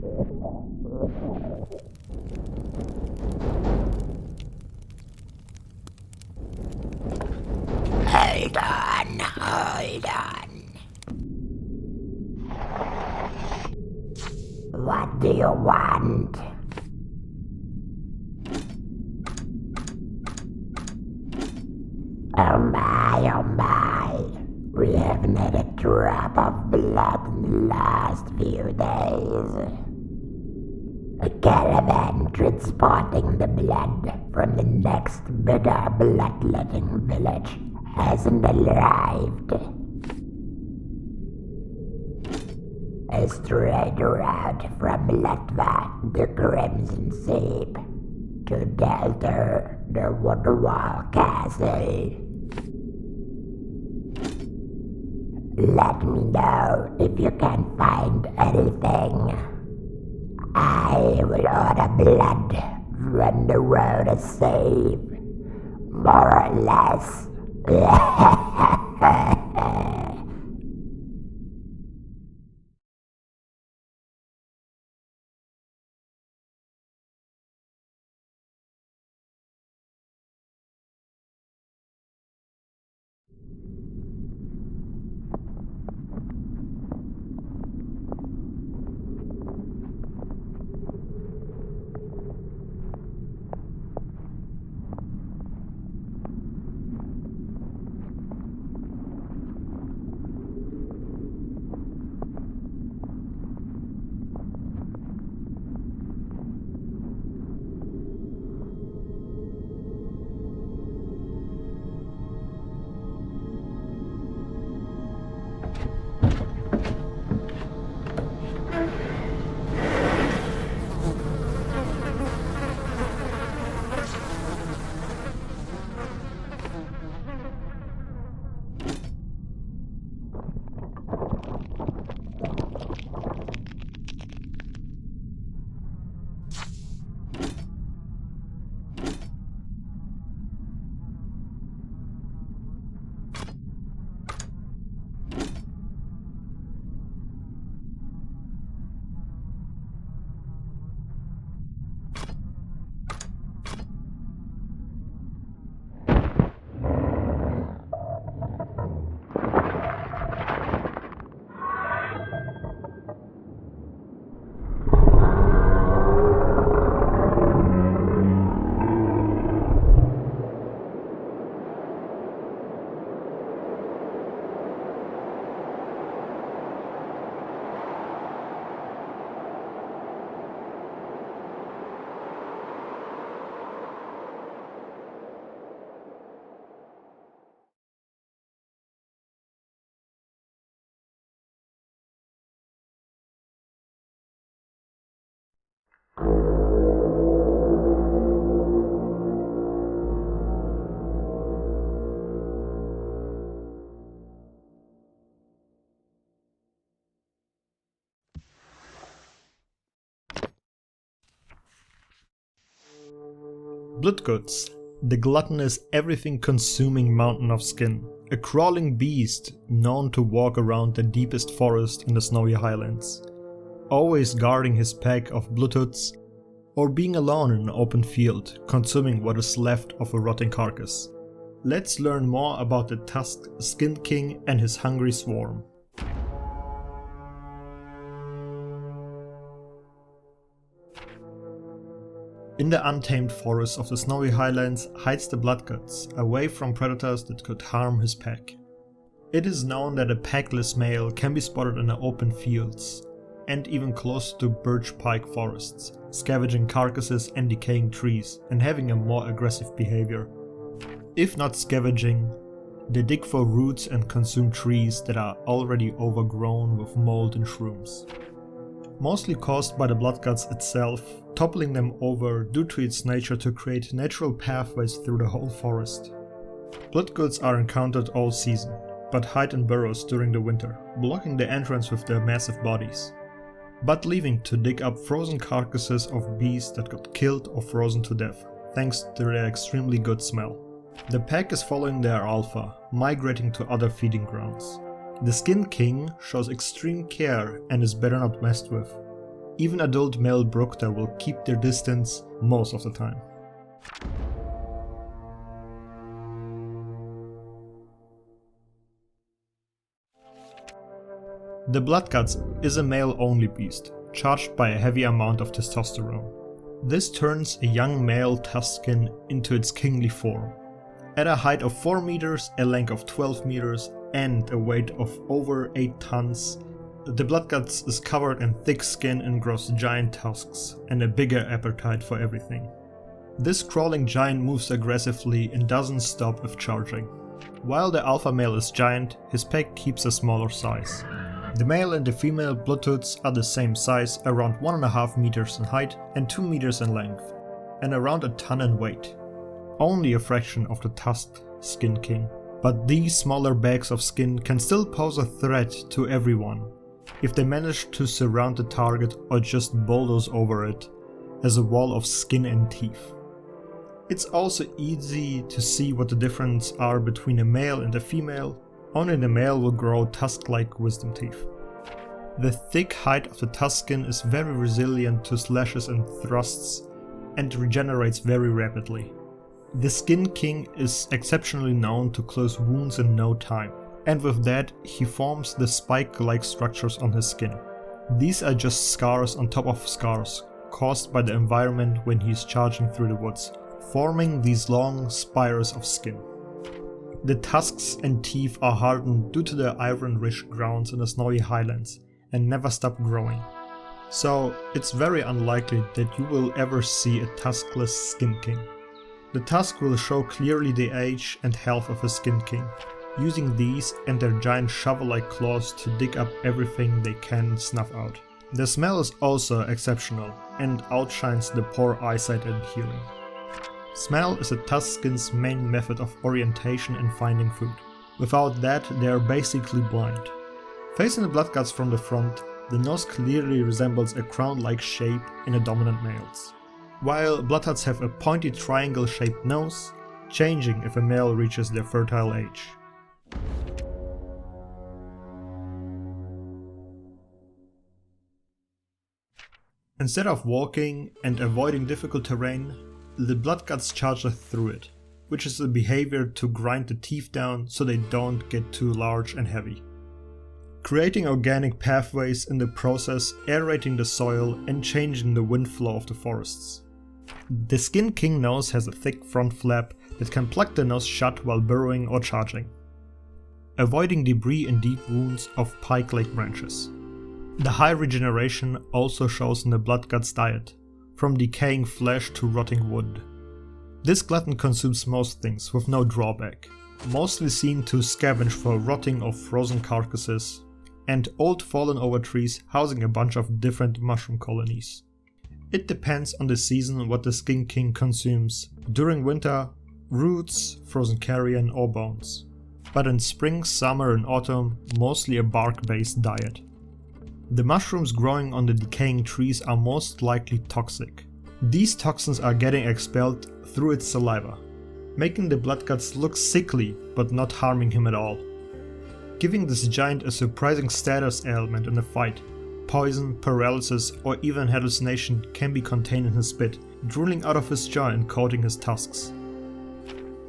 Hold on. What do you want? Oh my. We haven't had a drop of blood in the last few days. A caravan transporting the blood from the next bigger bloodletting village hasn't arrived. A straight route from Latva, the Crimson Sea, to Delta, the Woodwall Castle. Let me know if you can find anything. I will order blood when the road is safe, more or less. Bloodguts, the gluttonous, everything-consuming mountain of skin. A crawling beast known to walk around the deepest forest in the snowy highlands, always guarding his pack of bloodhuts, or being alone in an open field, consuming what is left of a rotting carcass. Let's learn more about the Tusked Skin King and his hungry swarm. In the untamed forests of the snowy highlands hides the Bloodguts, away from predators that could harm his pack. It is known that a packless male can be spotted in the open fields, and even close to birch pike forests, scavenging carcasses and decaying trees, and having a more aggressive behavior. If not scavenging, they dig for roots and consume trees that are already overgrown with mold and shrooms. Mostly caused by the Bloodguts itself, toppling them over due to its nature to create natural pathways through the whole forest. Bloodguts are encountered all season, but hide in burrows during the winter, blocking the entrance with their massive bodies, but leaving to dig up frozen carcasses of beasts that got killed or frozen to death, thanks to their extremely good smell. The pack is following their alpha, migrating to other feeding grounds. The Skin King shows extreme care and is better not messed with. Even adult male Bructa will keep their distance most of the time. The Bloodguts is a male-only beast, charged by a heavy amount of testosterone. This turns a young male Tusken into its kingly form. At a height of 4 meters, a length of 12 meters, and a weight of over 8 tons, the Bloodguts is covered in thick skin and grows giant tusks and a bigger appetite for everything. This crawling giant moves aggressively and doesn't stop if charging. While the alpha male is giant, his pack keeps a smaller size. The male and the female Bloodguts are the same size, around 1.5 meters in height and 2 meters in length, and around a ton in weight. Only a fraction of the Tusked Skin King. But these smaller bags of skin can still pose a threat to everyone, if they manage to surround the target or just bulldoze over it as a wall of skin and teeth. It's also easy to see what the differences are between a male and a female. Only the male will grow tusk-like wisdom teeth. The thick hide of the Tusken is very resilient to slashes and thrusts and regenerates very rapidly. The Skin King is exceptionally known to close wounds in no time, and with that he forms the spike-like structures on his skin. These are just scars on top of scars caused by the environment when he is charging through the woods, forming these long spires of skin. The tusks and teeth are hardened due to the iron-rich grounds in the snowy highlands and never stop growing. So it's very unlikely that you will ever see a tuskless Skin King. The tusk will show clearly the age and health of a Skin King, using these and their giant shovel-like claws to dig up everything they can snuff out. The smell is also exceptional and outshines the poor eyesight and hearing. Smell is a Tusken's main method of orientation and finding food. Without that, they are basically blind. Facing the Bloodguts from the front, the nose clearly resembles a crown-like shape in the dominant males, while Bloodguts have a pointy triangle-shaped nose, changing if a male reaches their fertile age. Instead of walking and avoiding difficult terrain, the Bloodguts charge through it, which is a behavior to grind the teeth down so they don't get too large and heavy. Creating organic pathways in the process, aerating the soil and changing the wind flow of the forests. The Skin King nose has a thick front flap that can plug the nose shut while burrowing or charging, avoiding debris and deep wounds of pike-like branches. The high regeneration also shows in the Bloodguts diet, from decaying flesh to rotting wood. This glutton consumes most things with no drawback, mostly seen to scavenge for rotting or frozen carcasses, and old fallen over trees housing a bunch of different mushroom colonies. It depends on the season what the Skin King consumes. During winter, roots, frozen carrion or bones. But in spring, summer and autumn, mostly a bark-based diet. The mushrooms growing on the decaying trees are most likely toxic. These toxins are getting expelled through its saliva, making the Bloodguts look sickly but not harming him at all. Giving this giant a surprising status ailment in a fight. Poison, paralysis or even hallucination can be contained in his spit, drooling out of his jaw and coating his tusks.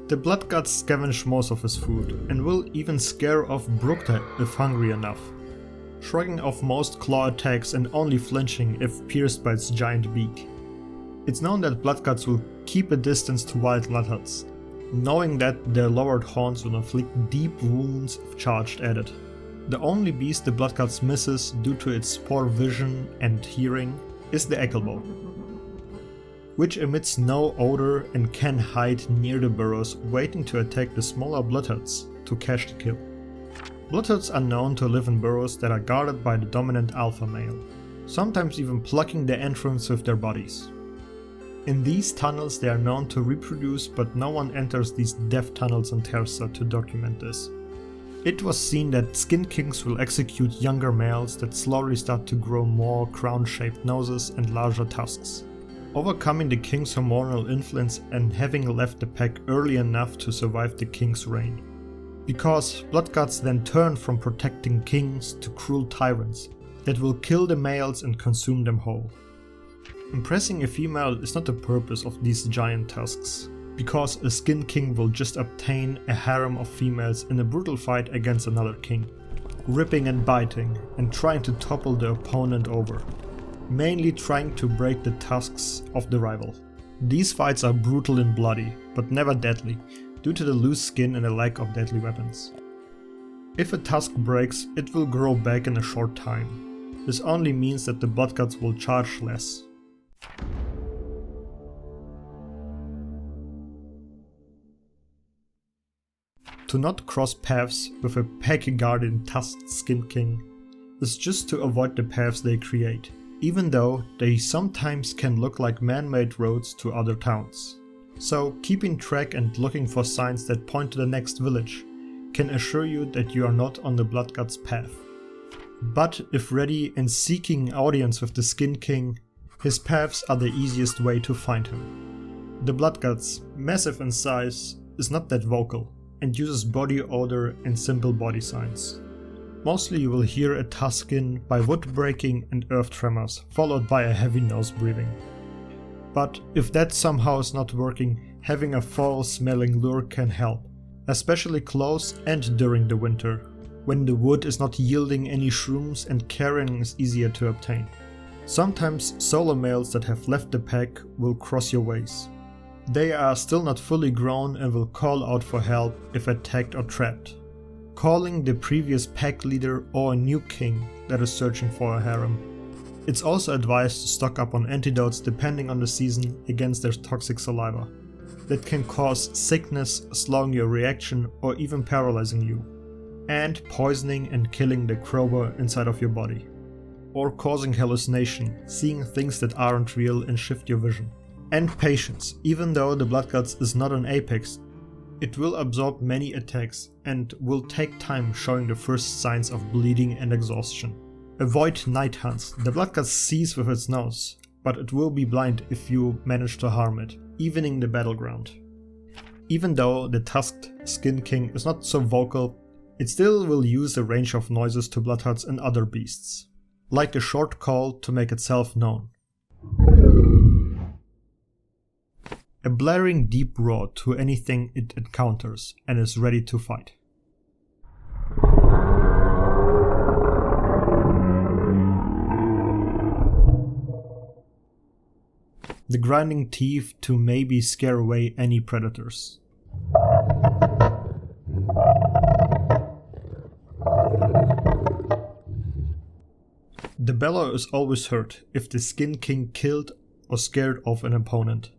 The Bloodguts scavenge most of his food and will even scare off Bructa if hungry enough, shrugging off most claw attacks and only flinching if pierced by its giant beak. It's known that Bloodguts will keep a distance to wild Bloodguts, knowing that their lowered horns will inflict deep wounds if charged at it. The only beast the Bloodguts misses due to its poor vision and hearing is the Ecology, which emits no odor and can hide near the burrows waiting to attack the smaller Bloodguts to catch the kill. Bloodguts are known to live in burrows that are guarded by the dominant alpha male, sometimes even plugging the entrance with their bodies. In these tunnels they are known to reproduce, but no one enters these death tunnels in Terza to document this. It was seen that Skin Kings will execute younger males that slowly start to grow more crown-shaped noses and larger tusks, overcoming the king's hormonal influence and having left the pack early enough to survive the king's reign. Because Bloodguts then turn from protecting kings to cruel tyrants, that will kill the males and consume them whole. Impressing a female is not the purpose of these giant tusks, because a Skin King will just obtain a harem of females in a brutal fight against another king, ripping and biting and trying to topple the opponent over, mainly trying to break the tusks of the rival. These fights are brutal and bloody, but never deadly, due to the loose skin and a lack of deadly weapons. If a tusk breaks, it will grow back in a short time. This only means that the bloodguts will charge less. To not cross paths with a pack-guarding tusked Skin King is just to avoid the paths they create, even though they sometimes can look like man-made roads to other towns. So keeping track and looking for signs that point to the next village can assure you that you are not on the Bloodgut's path. But if ready and seeking audience with the Skin King, his paths are the easiest way to find him. The Bloodguts, massive in size, is not that vocal and uses body odor and simple body signs. Mostly you will hear a tuskin by wood breaking and earth tremors, followed by a heavy nose breathing. But if that somehow is not working, having a foul smelling lure can help, especially close and during the winter, when the wood is not yielding any shrooms and carrion is easier to obtain. Sometimes solo males that have left the pack will cross your ways. They are still not fully grown and will call out for help if attacked or trapped, calling the previous pack leader or a new king that is searching for a harem. It's also advised to stock up on antidotes depending on the season against their toxic saliva, that can cause sickness, slowing your reaction or even paralyzing you, and poisoning and killing the crowbar inside of your body, or causing hallucination, seeing things that aren't real and shift your vision. And patience. Even though the Bloodguts is not an apex, it will absorb many attacks and will take time showing the first signs of bleeding and exhaustion. Avoid night hunts. The Bloodgut sees with its nose, but it will be blind if you manage to harm it, evening the battleground. Even though the tusked Skin King is not so vocal, it still will use a range of noises to bloodhuts and other beasts, like a short call to make itself known. A blaring deep roar to anything it encounters and is ready to fight. The grinding teeth to maybe scare away any predators. The bellow is always heard if the Skin King killed or scared off an opponent.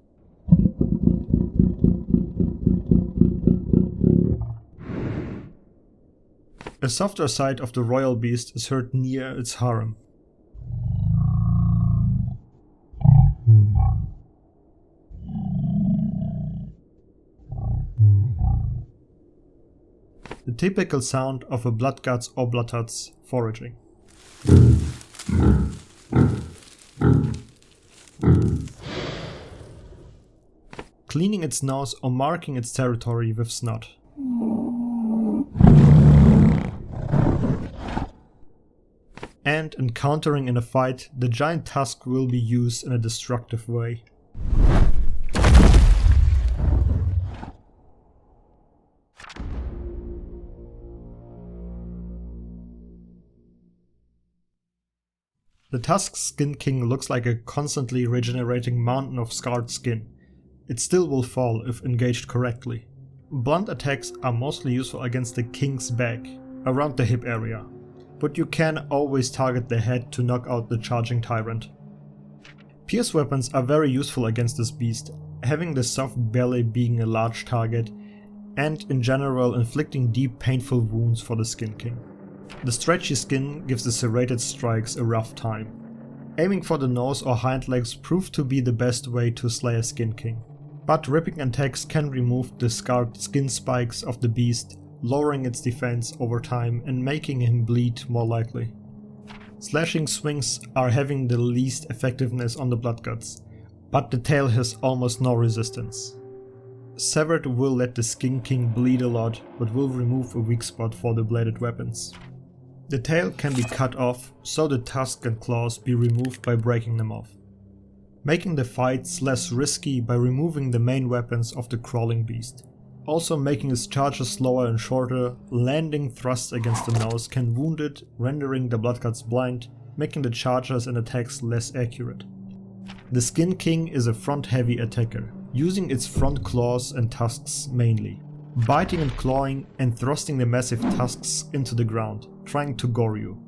A softer side of the royal beast is heard near its harem. The typical sound of a bloodguts or bloodhuts foraging. Cleaning its nose or marking its territory with snot. And encountering in a fight, the giant tusk will be used in a destructive way. The tusked Skin King looks like a constantly regenerating mountain of scarred skin. It still will fall if engaged correctly. Blunt attacks are mostly useful against the king's back, around the hip area, but you can always target the head to knock out the charging tyrant. Pierce weapons are very useful against this beast, having the soft belly being a large target, and in general inflicting deep painful wounds for the Skin King. The stretchy skin gives the serrated strikes a rough time. Aiming for the nose or hind legs proved to be the best way to slay a Skin King, but ripping attacks can remove the scarred skin spikes of the beast, lowering its defense over time and making him bleed more likely. Slashing swings are having the least effectiveness on the bloodguts, but the tail has almost no resistance. Severed will let the Skin King bleed a lot, but will remove a weak spot for the bladed weapons. The tail can be cut off, so the tusks and claws be removed by breaking them off, making the fights less risky by removing the main weapons of the crawling beast. Also making his charges slower and shorter, landing thrusts against the nose can wound it, rendering the Bloodguts blind, making the charges and attacks less accurate. The Skin King is a front-heavy attacker, using its front claws and tusks mainly, biting and clawing and thrusting the massive tusks into the ground, trying to gore you.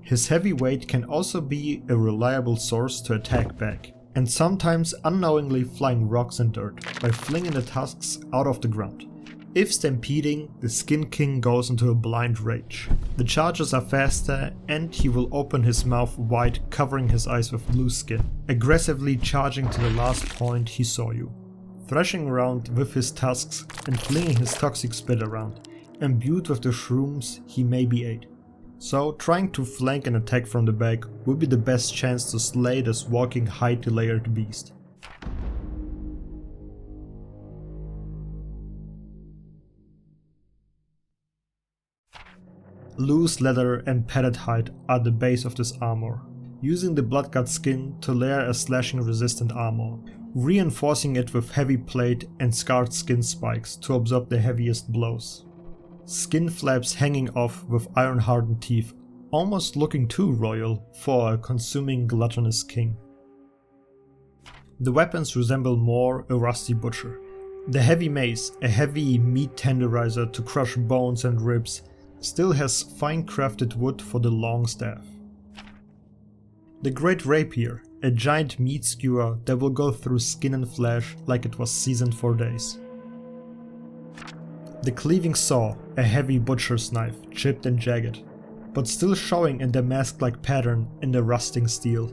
His heavy weight can also be a reliable source to attack back, and sometimes unknowingly flying rocks and dirt by flinging the tusks out of the ground. If stampeding, the Skin King goes into a blind rage. The charges are faster and he will open his mouth wide, covering his eyes with blue skin, aggressively charging to the last point he saw you, thrashing around with his tusks and flinging his toxic spit around, imbued with the shrooms he maybe ate. So trying to flank an attack from the back would be the best chance to slay this walking highly layered beast. Loose leather and padded hide are the base of this armor, using the Bloodgut skin to layer a slashing resistant armor, reinforcing it with heavy plate and scarred skin spikes to absorb the heaviest blows. Skin flaps hanging off with iron hardened teeth, almost looking too royal for a consuming gluttonous king. The weapons resemble more a rusty butcher. The heavy mace, a heavy meat tenderizer to crush bones and ribs, still has fine crafted wood for the long staff. The Great Rapier, a giant meat skewer that will go through skin and flesh like it was seasoned for days. The Cleaving Saw, a heavy butcher's knife, chipped and jagged, but still showing in the mask-like pattern in the rusting steel.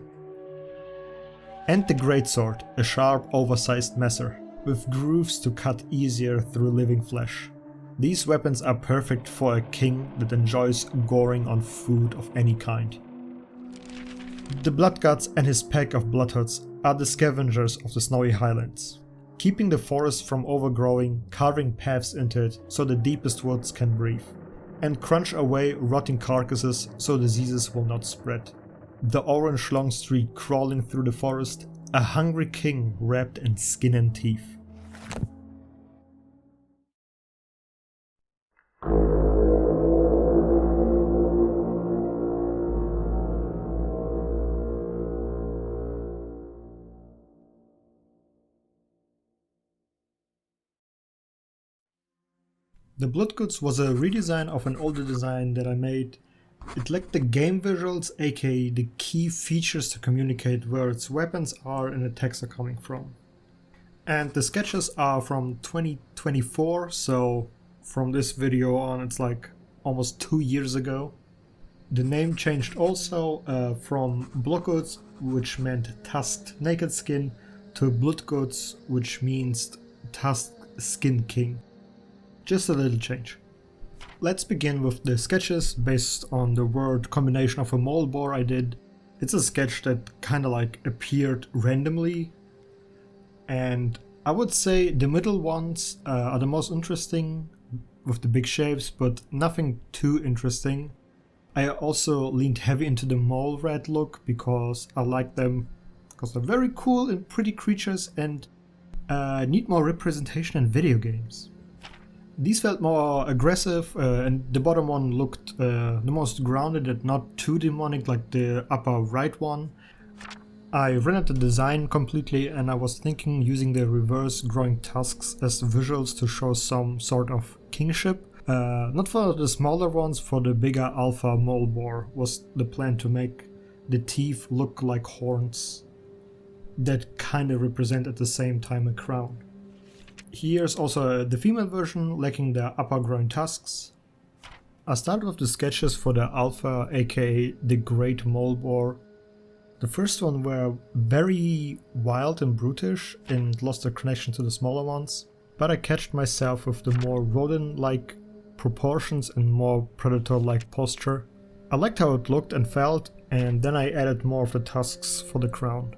And the Greatsword, a sharp, oversized messer, with grooves to cut easier through living flesh. These weapons are perfect for a king that enjoys goring on food of any kind. The Bloodguts and his pack of Bloodhoods are the scavengers of the Snowy Highlands, keeping the forest from overgrowing, carving paths into it so the deepest woods can breathe, and crunch away rotting carcasses so diseases will not spread. The orange long streak crawling through the forest, a hungry king wrapped in skin and teeth. The Bloodguts was a redesign of an older design that I made. It lacked the game visuals, aka the key features to communicate where its weapons are and attacks are coming from. And the sketches are from 2024, so from this video on it's like almost 2 years ago. The name changed also from Bloodguts, which meant tusked naked skin, to Bloodguts, which means tusked skin king. Just a little change. Let's begin with the sketches based on the word combination of a mole boar I did. It's a sketch that kinda like appeared randomly, and I would say the middle ones are the most interesting with the big shapes, but nothing too interesting. I also leaned heavy into the mole rat look because I like them because they're very cool and pretty creatures and need more representation in video games. These felt more aggressive, and the bottom one looked the most grounded and not too demonic like the upper right one. I rendered the design completely and I was thinking using the reverse growing tusks as visuals to show some sort of kingship. Not for the smaller ones, for the bigger alpha mole boar was the plan to make the teeth look like horns that kinda represent at the same time a crown. Here's also the female version, lacking the upper growing tusks. I started with the sketches for the alpha, aka the Great Mole Boar. The first one were very wild and brutish and lost their connection to the smaller ones, but I catched myself with the more rodent-like proportions and more predator-like posture. I liked how it looked and felt, and then I added more of the tusks for the crown.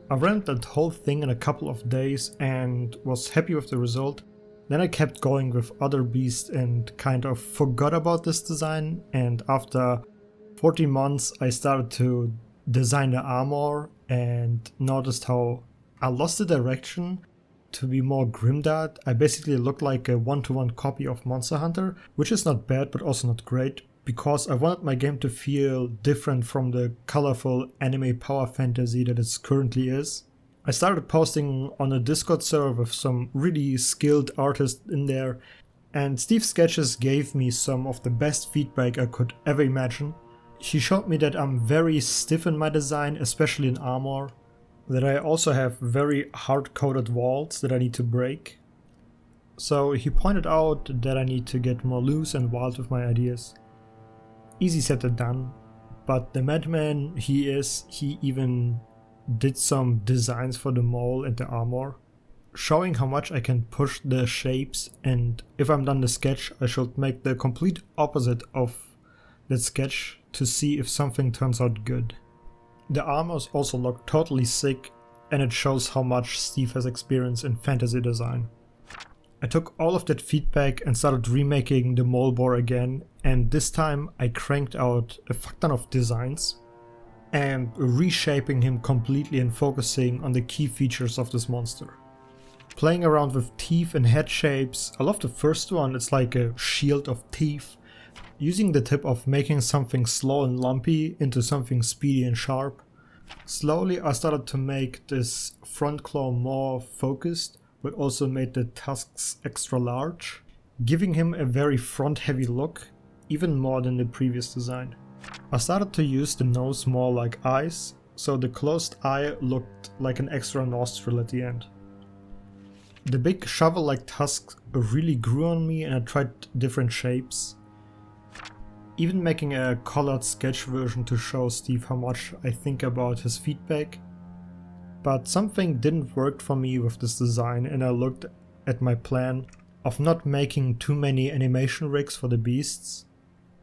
I ran that whole thing in a couple of days and was happy with the result. Then I kept going with other beasts and kind of forgot about this design, and after 40 months I started to design the armor and noticed how I lost the direction to be more grimdark. I basically look like a one-to-one copy of Monster Hunter, which is not bad but also not great, because I wanted my game to feel different from the colorful anime power fantasy that it currently is. I started posting on a Discord server with some really skilled artists in there, and Steve's sketches gave me some of the best feedback I could ever imagine. He showed me that I'm very stiff in my design, especially in armor, that I also have very hard-coded walls that I need to break. So he pointed out that I need to get more loose and wild with my ideas. Easy said than done, but the madman he even did some designs for the mole and the armor, showing how much I can push the shapes, and if I'm done the sketch I should make the complete opposite of that sketch to see if something turns out good. The armors also look totally sick, and it shows how much Steve has experience in fantasy design. I took all of that feedback and started remaking the mole boar again, and this time I cranked out a fuck ton of designs and reshaping him completely and focusing on the key features of this monster. Playing around with teeth and head shapes. I love the first one, it's like a shield of teeth. Using the tip of making something slow and lumpy into something speedy and sharp. Slowly I started to make this front claw more focused, but also made the tusks extra large, giving him a very front heavy look, even more than the previous design. I started to use the nose more like eyes, so the closed eye looked like an extra nostril at the end. The big shovel-like tusks really grew on me, and I tried different shapes. Even making a colored sketch version to show Steve how much I think about his feedback. But something didn't work for me with this design, and I looked at my plan of not making too many animation rigs for the beasts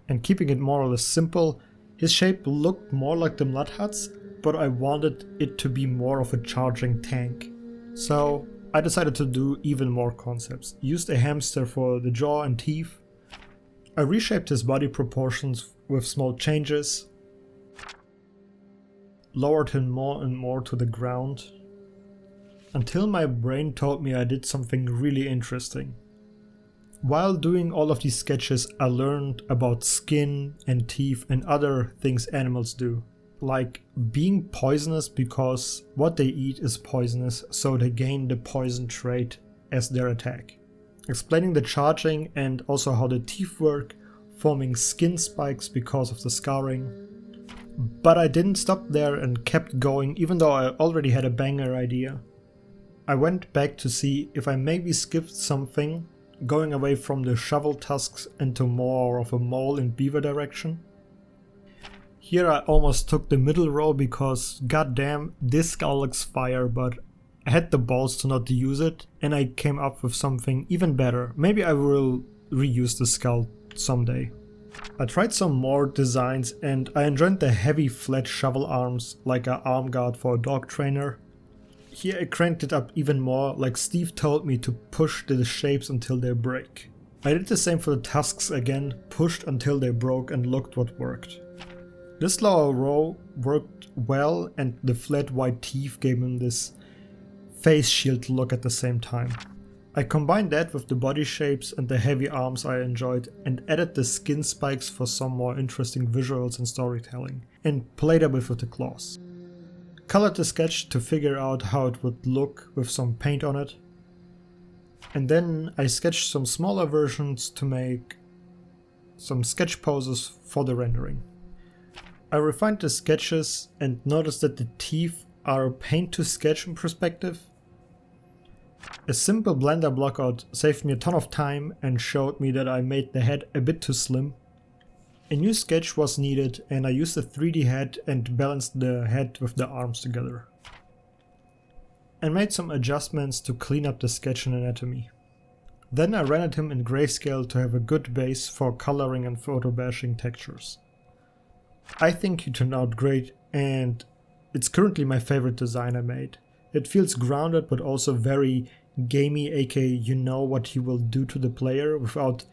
and keeping it more or less simple. His shape looked more like the mud huts, but I wanted it to be more of a charging tank. So I decided to do even more concepts. Used a hamster for the jaw and teeth. I reshaped his body proportions with small changes. Lowered him more and more to the ground, until my brain told me I did something really interesting. While doing all of these sketches, I learned about skin and teeth and other things animals do, like being poisonous because what they eat is poisonous, so they gain the poison trait as their attack. Explaining the charging and also how the teeth work, forming skin spikes because of the scarring. But I didn't stop there and kept going, even though I already had a banger idea. I went back to see if I maybe skipped something, going away from the shovel tusks into more of a mole and beaver direction. Here I almost took the middle row because goddamn this skull looks fire, but I had the balls to not use it, and I came up with something even better. Maybe I will reuse the skull someday. I tried some more designs and I enjoyed the heavy flat shovel arms like an arm guard for a dog trainer. Here I cranked it up even more, like Steve told me to push the shapes until they break. I did the same for the tusks again, pushed until they broke and looked what worked. This lower row worked well, and the flat white teeth gave him this face shield look at the same time. I combined that with the body shapes and the heavy arms I enjoyed, and added the skin spikes for some more interesting visuals and storytelling, and played a bit with the claws. Colored the sketch to figure out how it would look with some paint on it, and then I sketched some smaller versions to make some sketch poses for the rendering. I refined the sketches and noticed that the teeth are paint to sketch in perspective. A simple blender blockout saved me a ton of time and showed me that I made the head a bit too slim. A new sketch was needed, and I used a 3D head and balanced the head with the arms together. And made some adjustments to clean up the sketch and anatomy. Then I rendered him in grayscale to have a good base for coloring and photo bashing textures. I think he turned out great, and it's currently my favorite design I made. It feels grounded but also very gamey, aka you know what he will do to the player, without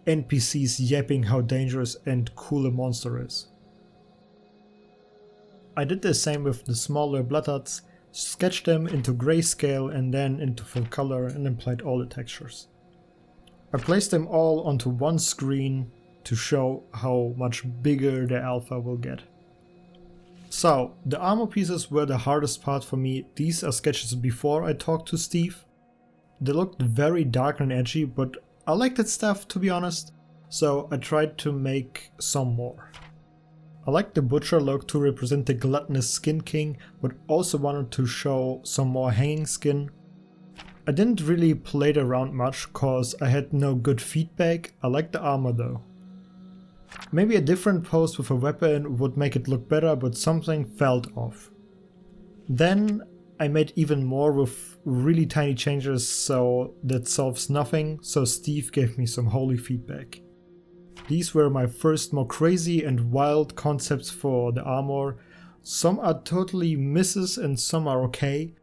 NPCs yapping how dangerous and cool a monster is. I did the same with the smaller bloodhuts, sketched them into grayscale and then into full color and applied all the textures. I placed them all onto one screen to show how much bigger the alpha will get. So, the armor pieces were the hardest part for me. These are sketches before I talked to Steve. They looked very dark and edgy, but I liked that stuff, to be honest, so I tried to make some more. I liked the butcher look to represent the gluttonous Skin King, but also wanted to show some more hanging skin. I didn't really play it around much cause I had no good feedback. I liked the armor though. Maybe a different pose with a weapon would make it look better, but something felt off. Then I made even more with really tiny changes, so that solves nothing, so Steve gave me some holy feedback. These were my first more crazy and wild concepts for the armor. Some are totally misses and some are okay.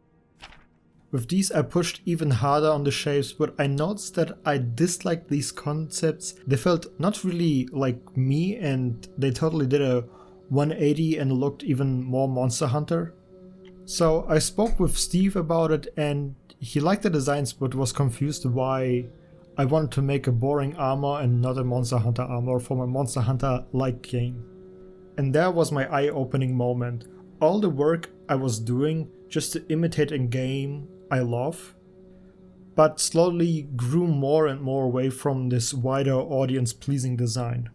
With these I pushed even harder on the shapes, but I noticed that I disliked these concepts. They felt not really like me and they totally did a 180 and looked even more Monster Hunter. So I spoke with Steve about it and he liked the designs but was confused why I wanted to make a boring armor and not a Monster Hunter armor for my Monster Hunter-like game. And there was my eye-opening moment. All the work I was doing just to imitate a game I love, but slowly grew more and more away from this wider audience-pleasing design.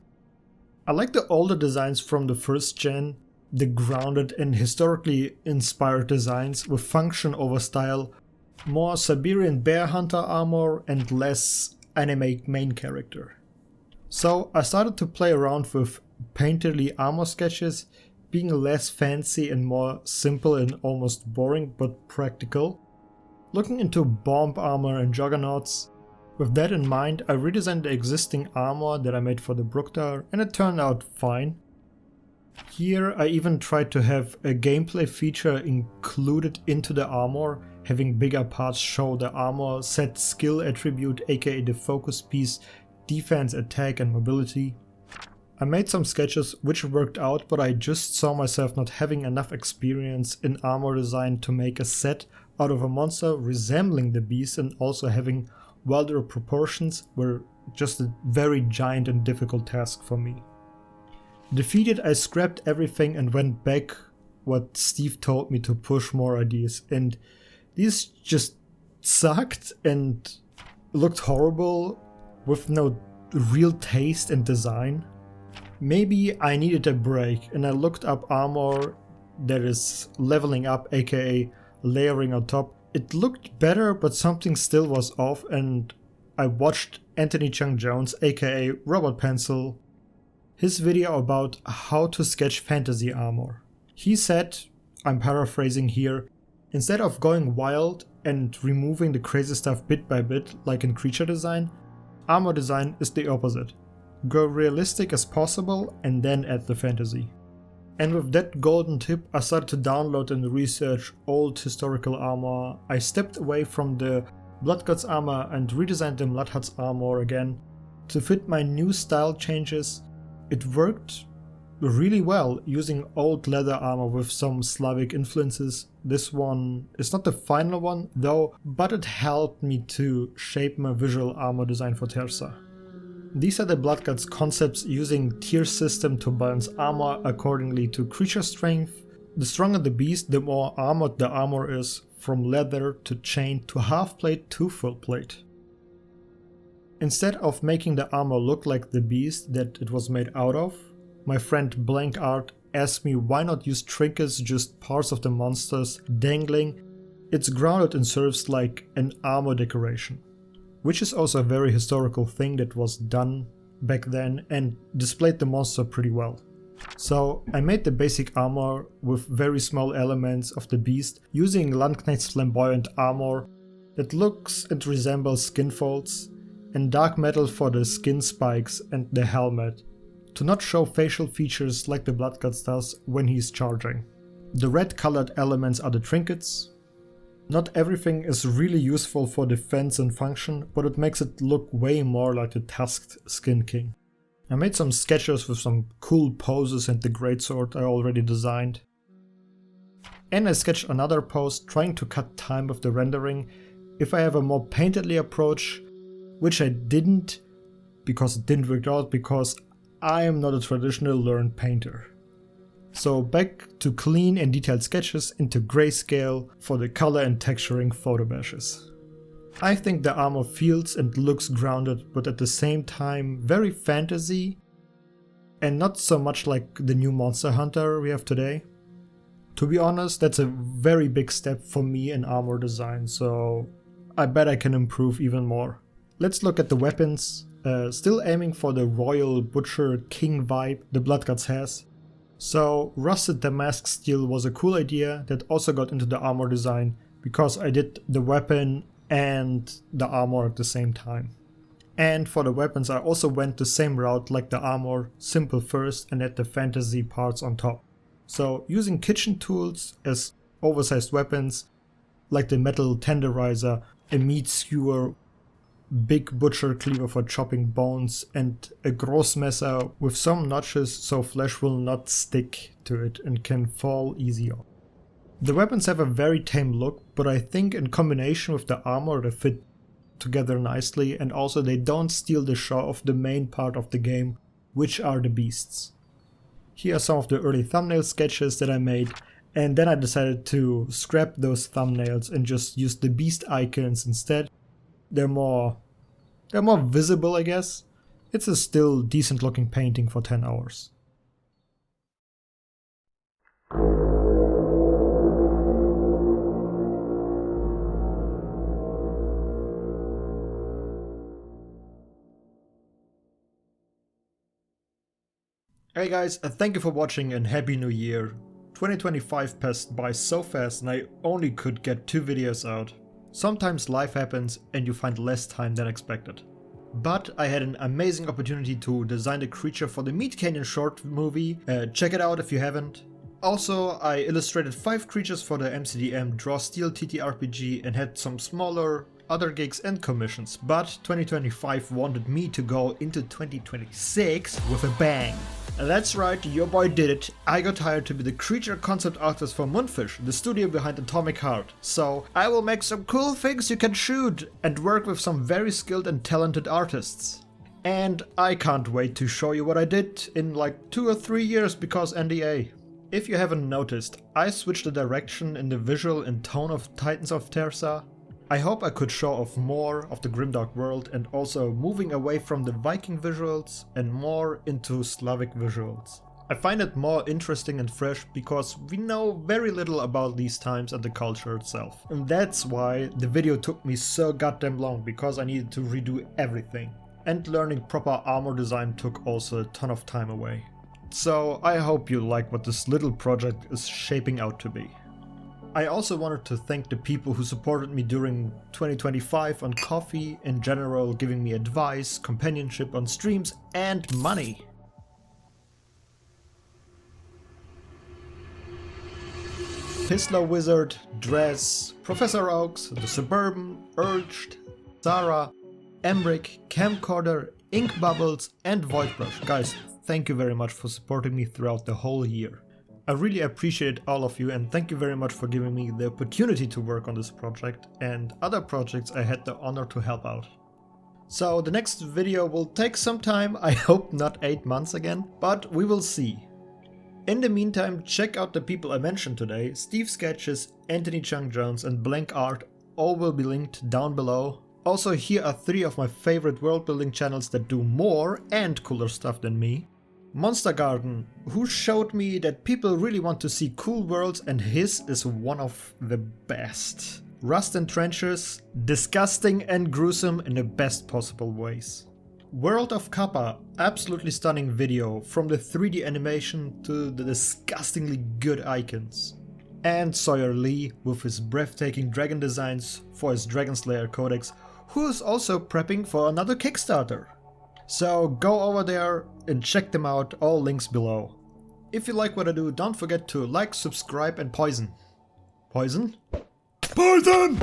I like the older designs from the first gen, the grounded and historically inspired designs with function over style, more Siberian bear hunter armor and less anime main character. So I started to play around with painterly armor sketches, being less fancy and more simple and almost boring but practical. Looking into bomb armor and juggernauts. With that in mind, I redesigned the existing armor that I made for the Brucktar and it turned out fine. Here I even tried to have a gameplay feature included into the armor, having bigger parts show the armor set skill attribute, aka the focus piece, defense, attack and mobility. I made some sketches which worked out, but I just saw myself not having enough experience in armor design to make a set out of a monster resembling the beast, and also having wilder proportions were just a very giant and difficult task for me. Defeated, I scrapped everything and went back what Steve told me to push more ideas, and these just sucked and looked horrible with no real taste and design. Maybe I needed a break and I looked up armor that is leveling up, aka layering on top. It looked better, but something still was off, and I watched Anthony Chung Jones, aka Robot Pencil, his video about how to sketch fantasy armor. He said, I'm paraphrasing here, instead of going wild and removing the crazy stuff bit by bit like in creature design, armor design is the opposite. Go realistic as possible and then add the fantasy. And with that golden tip, I started to download and research old historical armor. I stepped away from the Bloodgods armor and redesigned the Bloodhuts armor again to fit my new style changes. It worked really well using old leather armor with some Slavic influences. This one is not the final one though, but it helped me to shape my visual armor design for Terza. These are the Bloodgods concepts using tier system to balance armor accordingly to creature strength. The stronger the beast, the more armored the armor is, from leather to chain to half plate to full plate. Instead of making the armor look like the beast that it was made out of, my friend Romeck-Art asked me why not use trinkets, just parts of the monsters dangling. It's grounded and serves like an armor decoration. Which is also a very historical thing that was done back then and displayed the monster pretty well. So I made the basic armor with very small elements of the beast using Landknecht's flamboyant armor that looks and resembles skin folds, and dark metal for the skin spikes and the helmet, to not show facial features like the Bloodgods does when he's charging. The red colored elements are the trinkets. Not everything is really useful for defense and function, but it makes it look way more like the Tusked Skin King. I made some sketches with some cool poses and the greatsword I already designed. And I sketched another pose trying to cut time with the rendering if I have a more painterly approach, which I didn't because it didn't work out because I am not a traditional learned painter. So back to clean and detailed sketches into grayscale for the color and texturing photo bashes. I think the armor feels and looks grounded, but at the same time very fantasy and not so much like the new Monster Hunter we have today. To be honest, that's a very big step for me in armor design, so I bet I can improve even more. Let's look at the weapons. Still aiming for the royal butcher king vibe the Bloodguts has. So rusted damask steel was a cool idea that also got into the armor design because I did the weapon and the armor at the same time. And for the weapons I also went the same route like the armor, simple first and add the fantasy parts on top. So using kitchen tools as oversized weapons like the metal tenderizer, a meat skewer, big butcher cleaver for chopping bones and a Großmesser with some notches so flesh will not stick to it and can fall easy off. The weapons have a very tame look, but I think in combination with the armor they fit together nicely, and also they don't steal the show of the main part of the game, which are the beasts. Here are some of the early thumbnail sketches that I made, and then I decided to scrap those thumbnails and just use the beast icons instead. They're more visible, I guess. It's a still decent looking painting for 10 hours. Hey guys, thank you for watching and Happy New Year. 2025 passed by so fast and I only could get 2 videos out. Sometimes life happens and you find less time than expected. But I had an amazing opportunity to design the creature for the Meat Canyon short movie. Check it out if you haven't. Also, I illustrated 5 creatures for the MCDM Draw Steel TTRPG and had some smaller other gigs and commissions. But 2025 wanted me to go into 2026 with a bang. That's right, your boy did it. I got hired to be the creature concept artist for Moonfish, the studio behind Atomic-Heart. So I will make some cool things you can shoot and work with some very skilled and talented artists. And I can't wait to show you what I did in like 2 or 3 years because NDA. If you haven't noticed, I switched the direction in the visual and tone of Titans of Terza. I hope I could show off more of the Grimdark world and also moving away from the Viking visuals and more into Slavic visuals. I find it more interesting and fresh because we know very little about these times and the culture itself. And that's why the video took me so goddamn long, because I needed to redo everything. And learning proper armor design took also a ton of time away. So I hope you like what this little project is shaping out to be. I also wanted to thank the people who supported me during 2025 on Ko-fi, in general giving me advice, companionship on streams and money. Pistler Wizard, Dress, Professor Oaks, The Suburban, Urged, Sarah, Embrick, Camcorder, Ink Bubbles and Voidbrush. Guys, thank you very much for supporting me throughout the whole year. I really appreciate all of you and thank you very much for giving me the opportunity to work on this project and other projects I had the honor to help out. So the next video will take some time, I hope not 8 months again, but we will see. In the meantime, check out the people I mentioned today: Steve Sketches, Anthony Chung Jones and Blank Art, all will be linked down below. Also, here are 3 of my favorite world building channels that do more and cooler stuff than me. Monster Garden, who showed me that people really want to see cool worlds and his is one of the best. Rust and Trenches, disgusting and gruesome in the best possible ways. World of Kappa, absolutely stunning video, from the 3D animation to the disgustingly good icons. And Sawyer Lee with his breathtaking dragon designs for his Dragon Slayer Codex, who is also prepping for another Kickstarter. So go over there and check them out, all links below. If you like what I do, don't forget to like, subscribe and poison. Poison? Poison!